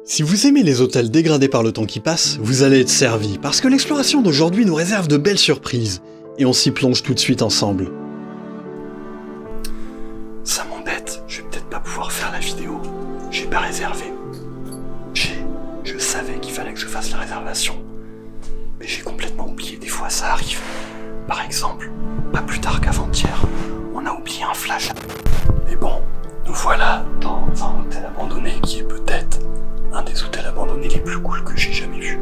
Si vous aimez les hôtels dégradés par le temps qui passe, vous allez être servi, parce que l'exploration d'aujourd'hui nous réserve de belles surprises, et on s'y plonge tout de suite ensemble. Ça m'embête, je vais peut-être pas pouvoir faire la vidéo, j'ai pas réservé. Je savais qu'il fallait que je fasse la réservation, mais j'ai complètement oublié, des fois ça arrive. Par exemple, pas plus tard qu'avant-hier, on a oublié un flash. Mais bon, nous voilà dans un hôtel abandonné qui est peut-être un des hôtels abandonnés les plus cool que j'ai jamais vu.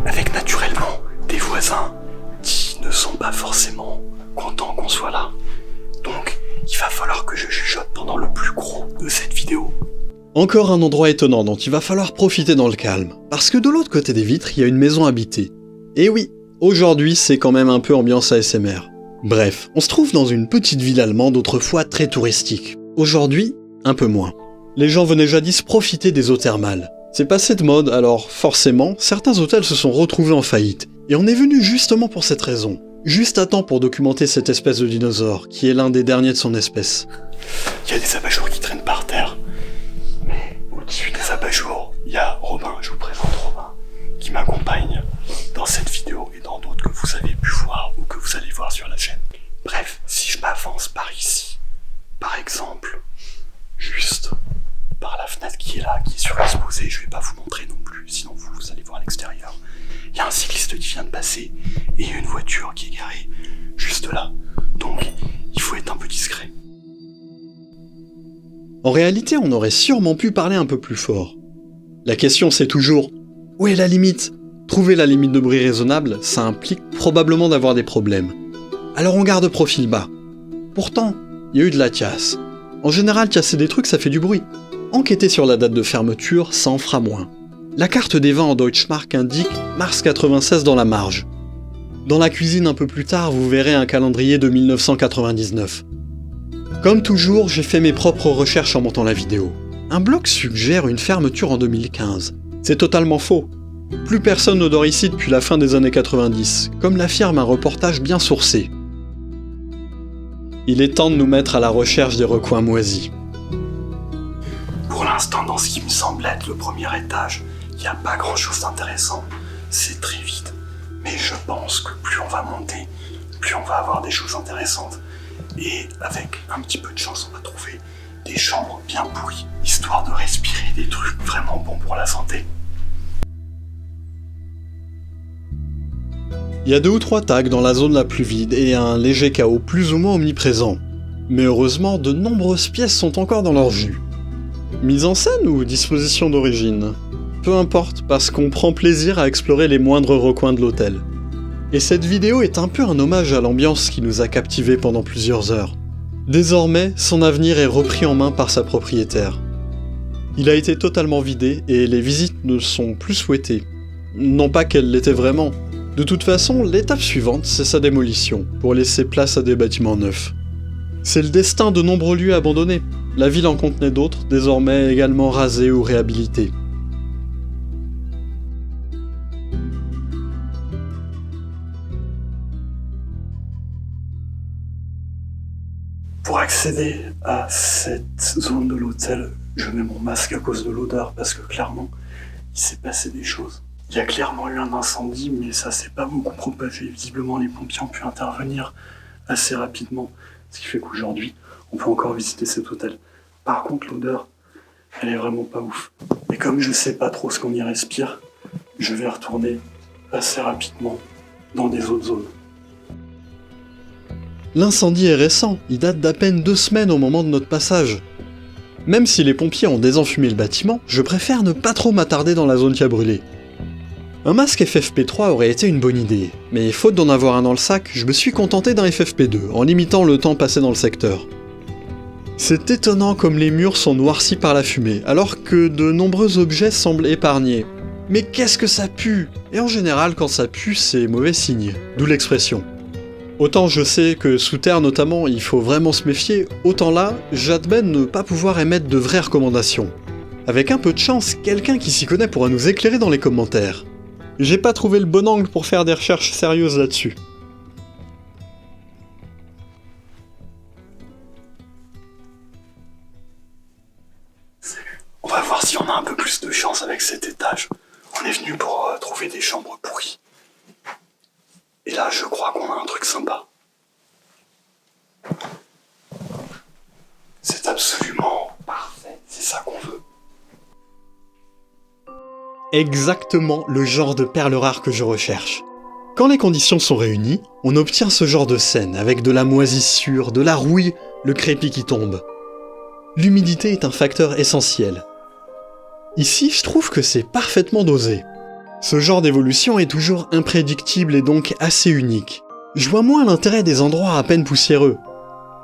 Avec naturellement des voisins qui ne sont pas forcément contents qu'on soit là. Donc, il va falloir que je chuchote pendant le plus gros de cette vidéo. Encore un endroit étonnant dont il va falloir profiter dans le calme, parce que de l'autre côté des vitres, il y a une maison habitée. Et oui, aujourd'hui c'est quand même un peu ambiance ASMR. Bref, on se trouve dans une petite ville allemande autrefois très touristique. Aujourd'hui, un peu moins. Les gens venaient jadis profiter des eaux thermales. C'est passé de mode, alors forcément, certains hôtels se sont retrouvés en faillite. Et on est venu justement pour cette raison. Juste à temps pour documenter cette espèce de dinosaure, qui est l'un des derniers de son espèce. Il y a des abat-jours qui traînent par terre. Mais au-dessus des abat-jours, il y a Robin, je vous présente Robin, qui m'accompagne dans cette vidéo et dans d'autres que vous avez pu voir ou que vous allez voir sur la chaîne. Bref, si je m'avance par ici, par exemple, juste par la fenêtre qui est là, qui est surexposée, je vais pas vous montrer non plus, sinon vous allez voir à l'extérieur. Il y a un cycliste qui vient de passer et une voiture qui est garée juste là. Donc, il faut être un peu discret. En réalité, on aurait sûrement pu parler un peu plus fort. La question c'est toujours, où est la limite ? Trouver la limite de bruit raisonnable, ça implique probablement d'avoir des problèmes. Alors on garde profil bas. Pourtant, il y a eu de la casse. En général, casser des trucs, ça fait du bruit. Enquêter sur la date de fermeture, ça en fera moins. La carte des vins en Deutschmark indique mars 96 dans la marge. Dans la cuisine un peu plus tard, vous verrez un calendrier de 1999. Comme toujours, j'ai fait mes propres recherches en montant la vidéo. Un blog suggère une fermeture en 2015. C'est totalement faux. Plus personne ne dort ici depuis la fin des années 90, comme l'affirme un reportage bien sourcé. Il est temps de nous mettre à la recherche des recoins moisis. Pour l'instant, dans ce qui me semble être le premier étage, il n'y a pas grand-chose d'intéressant. C'est très vide. Mais je pense que plus on va monter, plus on va avoir des choses intéressantes. Et avec un petit peu de chance, on va trouver des chambres bien pourries, histoire de respirer des trucs vraiment bons pour la santé. Il y a 2 ou 3 tags dans la zone la plus vide et un léger chaos plus ou moins omniprésent. Mais heureusement, de nombreuses pièces sont encore dans leur jus. Mise en scène ou disposition d'origine ? Peu importe, parce qu'on prend plaisir à explorer les moindres recoins de l'hôtel. Et cette vidéo est un peu un hommage à l'ambiance qui nous a captivés pendant plusieurs heures. Désormais, son avenir est repris en main par sa propriétaire. Il a été totalement vidé et les visites ne sont plus souhaitées. Non pas qu'elles l'étaient vraiment. De toute façon, l'étape suivante, c'est sa démolition, pour laisser place à des bâtiments neufs. C'est le destin de nombreux lieux abandonnés. La ville en contenait d'autres, désormais également rasés ou réhabilités. Pour accéder à cette zone de l'hôtel, je mets mon masque à cause de l'odeur parce que clairement, il s'est passé des choses. Il y a clairement eu un incendie, mais ça s'est pas beaucoup propagé. Visiblement, les pompiers ont pu intervenir assez rapidement, ce qui fait qu'aujourd'hui, on peut encore visiter cet hôtel. Par contre, l'odeur, elle est vraiment pas ouf. Et comme je sais pas trop ce qu'on y respire, je vais retourner assez rapidement dans des autres zones. L'incendie est récent, il date d'à peine 2 semaines au moment de notre passage. Même si les pompiers ont désenfumé le bâtiment, je préfère ne pas trop m'attarder dans la zone qui a brûlé. Un masque FFP3 aurait été une bonne idée, mais faute d'en avoir un dans le sac, je me suis contenté d'un FFP2, en limitant le temps passé dans le secteur. C'est étonnant comme les murs sont noircis par la fumée, alors que de nombreux objets semblent épargnés. Mais qu'est-ce que ça pue ? Et en général, quand ça pue, c'est mauvais signe, d'où l'expression. Autant je sais que sous terre notamment, il faut vraiment se méfier, autant là, j'admets ne pas pouvoir émettre de vraies recommandations. Avec un peu de chance, quelqu'un qui s'y connaît pourra nous éclairer dans les commentaires. J'ai pas trouvé le bon angle pour faire des recherches sérieuses là-dessus. On va voir si on on a un peu plus de chance avec cet étage. On est venu pour trouver des chambres pourries. Et là, je crois qu'on a un truc sympa. C'est absolument parfait, c'est ça qu'on veut. Exactement le genre de perles rares que je recherche. Quand les conditions sont réunies, on obtient ce genre de scène avec de la moisissure, de la rouille, le crépi qui tombe. L'humidité est un facteur essentiel. Ici, je trouve que c'est parfaitement dosé. Ce genre d'évolution est toujours imprédictible et donc assez unique. Je vois moins l'intérêt des endroits à peine poussiéreux.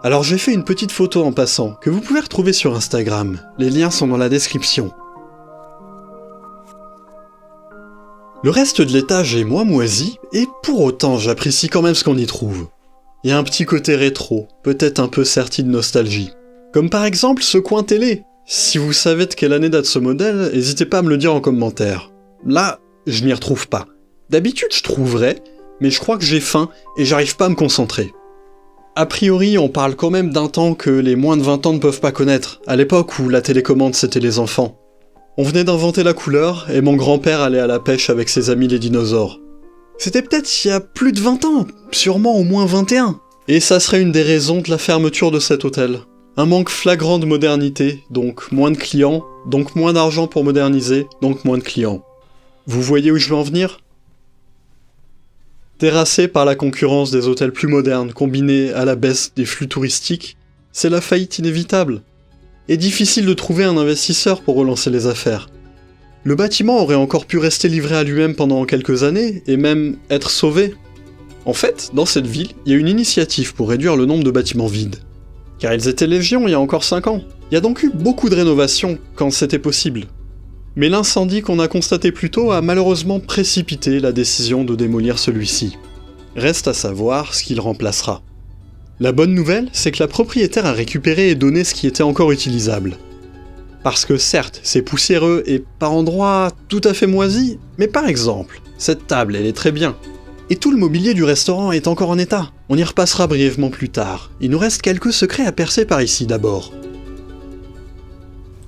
Alors j'ai fait une petite photo en passant, que vous pouvez retrouver sur Instagram. Les liens sont dans la description. Le reste de l'étage est moins moisi, et pour autant j'apprécie quand même ce qu'on y trouve. Il y a un petit côté rétro, peut-être un peu serti de nostalgie. Comme par exemple ce coin télé. Si vous savez de quelle année date ce modèle, n'hésitez pas à me le dire en commentaire. Là, je m'y retrouve pas. D'habitude je trouverais, mais je crois que j'ai faim et j'arrive pas à me concentrer. A priori, on parle quand même d'un temps que les moins de 20 ans ne peuvent pas connaître, à l'époque où la télécommande c'était les enfants. On venait d'inventer la couleur, et mon grand-père allait à la pêche avec ses amis les dinosaures. C'était peut-être il y a plus de 20 ans, sûrement au moins 21. Et ça serait une des raisons de la fermeture de cet hôtel. Un manque flagrant de modernité, donc moins de clients, donc moins d'argent pour moderniser, donc moins de clients. Vous voyez où je veux en venir ? Terrassé par la concurrence des hôtels plus modernes combinée à la baisse des flux touristiques, c'est la faillite inévitable. Et difficile de trouver un investisseur pour relancer les affaires. Le bâtiment aurait encore pu rester livré à lui-même pendant quelques années, et même être sauvé. En fait, dans cette ville, il y a une initiative pour réduire le nombre de bâtiments vides. Car ils étaient légion il y a encore 5 ans. Il y a donc eu beaucoup de rénovations quand c'était possible. Mais l'incendie qu'on a constaté plus tôt a malheureusement précipité la décision de démolir celui-ci. Reste à savoir ce qu'il remplacera. La bonne nouvelle, c'est que la propriétaire a récupéré et donné ce qui était encore utilisable. Parce que certes, c'est poussiéreux et par endroits tout à fait moisi, mais par exemple, cette table, elle est très bien. Et tout le mobilier du restaurant est encore en état. On y repassera brièvement plus tard. Il nous reste quelques secrets à percer par ici d'abord.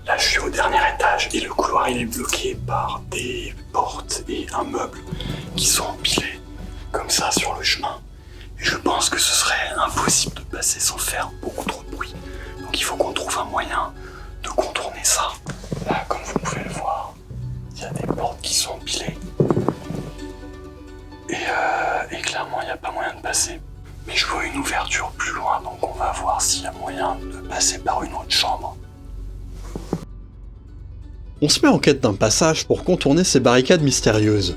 Là, je suis au dernier étage et le couloir il est bloqué par des portes et un meuble qui sont empilés comme ça sur le chemin. Et je pense que ce serait impossible de passer sans faire beaucoup trop de bruit. Donc il faut qu'on trouve un moyen de contourner ça. Là, comme vous pouvez le voir, il y a des portes qui sont empilées. Et clairement, il n'y a pas moyen de passer. Mais je vois une ouverture plus loin, donc on va voir s'il y a moyen de passer par une autre chambre. On se met en quête d'un passage pour contourner ces barricades mystérieuses.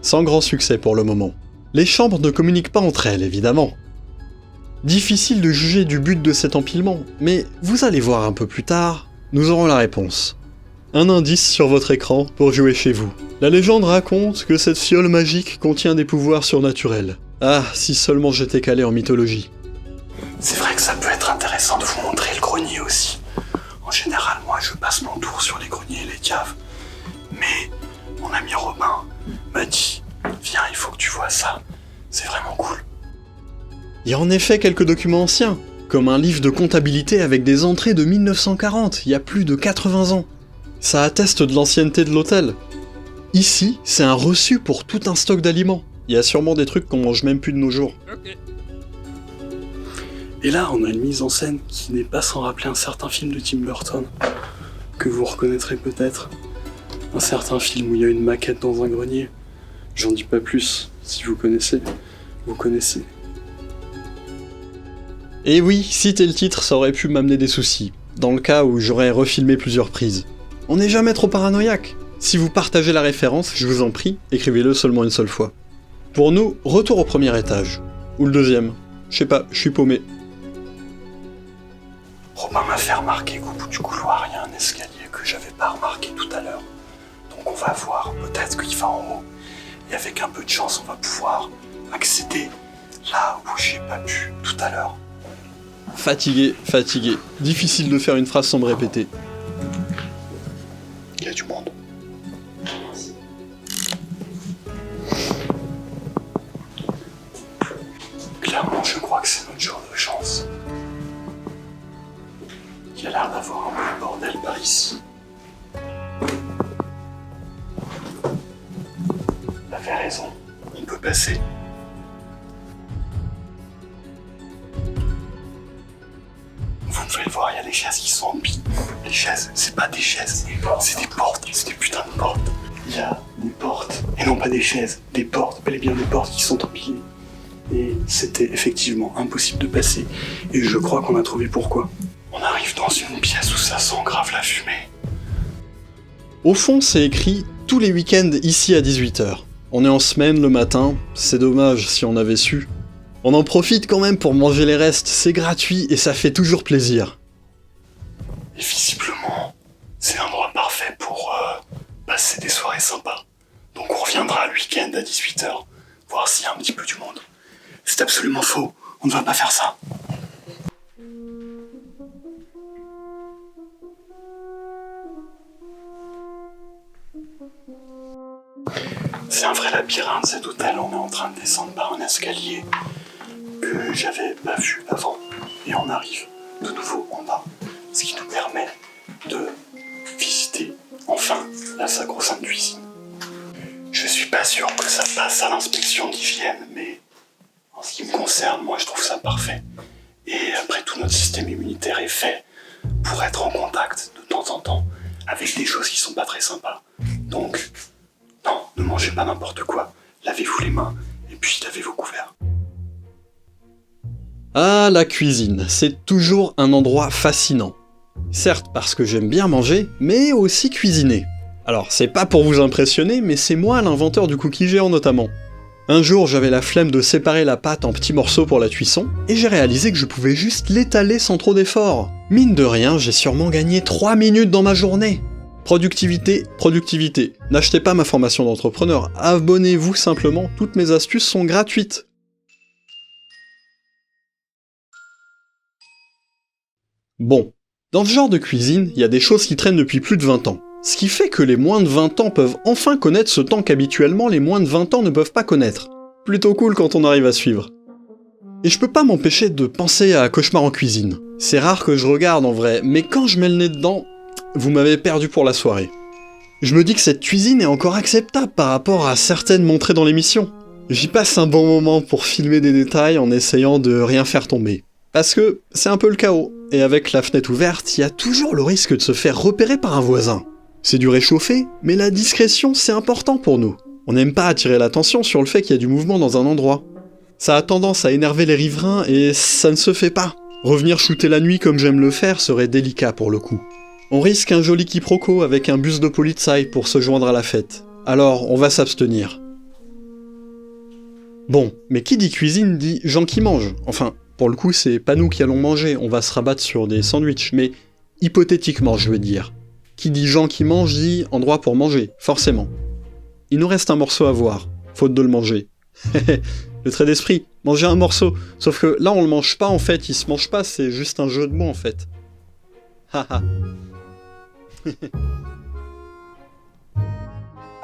Sans grand succès pour le moment. Les chambres ne communiquent pas entre elles, évidemment. Difficile de juger du but de cet empilement, mais vous allez voir un peu plus tard, nous aurons la réponse. Un indice sur votre écran pour jouer chez vous. La légende raconte que cette fiole magique contient des pouvoirs surnaturels. Ah, si seulement j'étais calé en mythologie. C'est vrai que ça peut être intéressant de vous montrer le grenier aussi. En général, moi je passe mon tour sur les greniers et les caves. Mais mon ami Robin m'a dit « Viens, il faut que tu vois ça. C'est vraiment cool. » Il y a en effet quelques documents anciens, comme un livre de comptabilité avec des entrées de 1940, il y a plus de 80 ans. Ça atteste de l'ancienneté de l'hôtel. Ici, c'est un reçu pour tout un stock d'aliments. Il y a sûrement des trucs qu'on mange même plus de nos jours. Et là, on a une mise en scène qui n'est pas sans rappeler un certain film de Tim Burton, que vous reconnaîtrez peut-être. Un certain film où il y a une maquette dans un grenier. J'en dis pas plus, si vous connaissez, vous connaissez. Et oui, citer le titre, ça aurait pu m'amener des soucis, dans le cas où j'aurais refilmé plusieurs prises. On n'est jamais trop paranoïaque. Si vous partagez la référence, je vous en prie, écrivez-le seulement une seule fois. Pour nous, retour au premier étage. Ou le deuxième. Je sais pas, je suis paumé. Robin m'a fait remarquer qu'au bout du couloir, il y a un escalier que j'avais pas remarqué tout à l'heure. Donc on va voir, peut-être qu'il va en haut. Et avec un peu de chance, on va pouvoir accéder là où j'ai pas pu tout à l'heure. Fatigué. Difficile de faire une phrase sans me répéter. Il y a du monde. Clairement, je crois que c'est notre jour de chance. Il y a l'air d'avoir un peu le bordel par ici. T'avais raison, on peut passer. Vous pouvez le voir, il y a des chaises qui sont en pile. Les chaises, c'est pas des chaises, c'est des portes, c'est des putains de portes. Il y a des portes, et non pas des chaises, des portes, bel et bien des portes qui sont empilées. Et c'était effectivement impossible de passer, et je crois qu'on a trouvé pourquoi. On arrive dans une pièce où ça sent grave la fumée. Au fond, c'est écrit « Tous les week-ends ici à 18h ». On est en semaine le matin, c'est dommage si on avait su. On en profite quand même pour manger les restes, c'est gratuit et ça fait toujours plaisir. Et visiblement, c'est l'endroit parfait pour passer des soirées sympas. Donc on reviendra le week-end à 18h, voir s'il y a un petit peu du monde. C'est absolument faux, on ne va pas faire ça. C'est un vrai labyrinthe cet hôtel, on est en train de descendre par un escalier que j'avais pas vu avant. Et on arrive de nouveau en bas, ce qui nous permet de visiter enfin la sacro-sainte cuisine. Je suis pas sûr que ça passe à l'inspection d'hygiène, mais en ce qui me concerne, moi je trouve ça parfait. Et après tout, notre système immunitaire est fait pour être en contact de temps en temps avec des choses qui sont pas très sympas. Donc, non, ne mangez pas n'importe quoi. Lavez-vous les mains et puis lavez vos couverts. Ah, la cuisine, c'est toujours un endroit fascinant. Certes parce que j'aime bien manger, mais aussi cuisiner. Alors, c'est pas pour vous impressionner, mais c'est moi l'inventeur du cookie géant notamment. Un jour, j'avais la flemme de séparer la pâte en petits morceaux pour la cuisson, et j'ai réalisé que je pouvais juste l'étaler sans trop d'efforts. Mine de rien, j'ai sûrement gagné 3 minutes dans ma journée. Productivité, productivité. N'achetez pas ma formation d'entrepreneur, abonnez-vous simplement, toutes mes astuces sont gratuites. Bon, dans ce genre de cuisine, il y a des choses qui traînent depuis plus de 20 ans. Ce qui fait que les moins de 20 ans peuvent enfin connaître ce temps qu'habituellement les moins de 20 ans ne peuvent pas connaître. Plutôt cool quand on arrive à suivre. Et je peux pas m'empêcher de penser à Cauchemar en cuisine. C'est rare que je regarde en vrai, mais quand je mets le nez dedans, vous m'avez perdu pour la soirée. Je me dis que cette cuisine est encore acceptable par rapport à certaines montrées dans l'émission. J'y passe un bon moment pour filmer des détails en essayant de rien faire tomber. Parce que c'est un peu le chaos, et avec la fenêtre ouverte, il y a toujours le risque de se faire repérer par un voisin. C'est du réchauffé, mais la discrétion c'est important pour nous. On n'aime pas attirer l'attention sur le fait qu'il y a du mouvement dans un endroit. Ça a tendance à énerver les riverains et ça ne se fait pas. Revenir shooter la nuit comme j'aime le faire serait délicat pour le coup. On risque un joli quiproquo avec un bus de Polizei pour se joindre à la fête. Alors on va s'abstenir. Bon, mais qui dit cuisine dit gens qui mangent. Enfin, pour le coup c'est pas nous qui allons manger, on va se rabattre sur des sandwichs, mais hypothétiquement je veux dire. Qui dit gens qui mangent dit endroit pour manger, forcément. Il nous reste un morceau à voir, faute de le manger. Le trait d'esprit, manger un morceau. Sauf que là on le mange pas en fait, il se mange pas, c'est juste un jeu de mots en fait. Haha.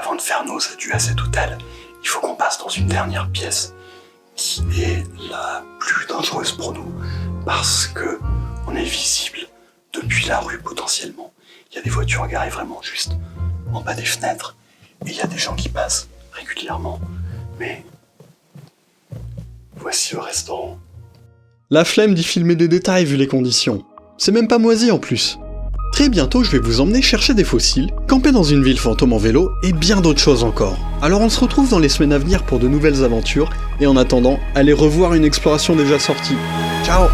Avant de faire nos adieux à cet hôtel, il faut qu'on passe dans une dernière pièce qui est la plus dangereuse pour nous parce que on est visible depuis la rue potentiellement. Il y a des voitures garées vraiment juste en bas des fenêtres et il y a des gens qui passent régulièrement. Mais voici le restaurant. La flemme d'y filmer des détails vu les conditions. C'est même pas moisi en plus. Très bientôt, je vais vous emmener chercher des fossiles, camper dans une ville fantôme en vélo et bien d'autres choses encore. Alors on se retrouve dans les semaines à venir pour de nouvelles aventures et en attendant, allez revoir une exploration déjà sortie. Ciao!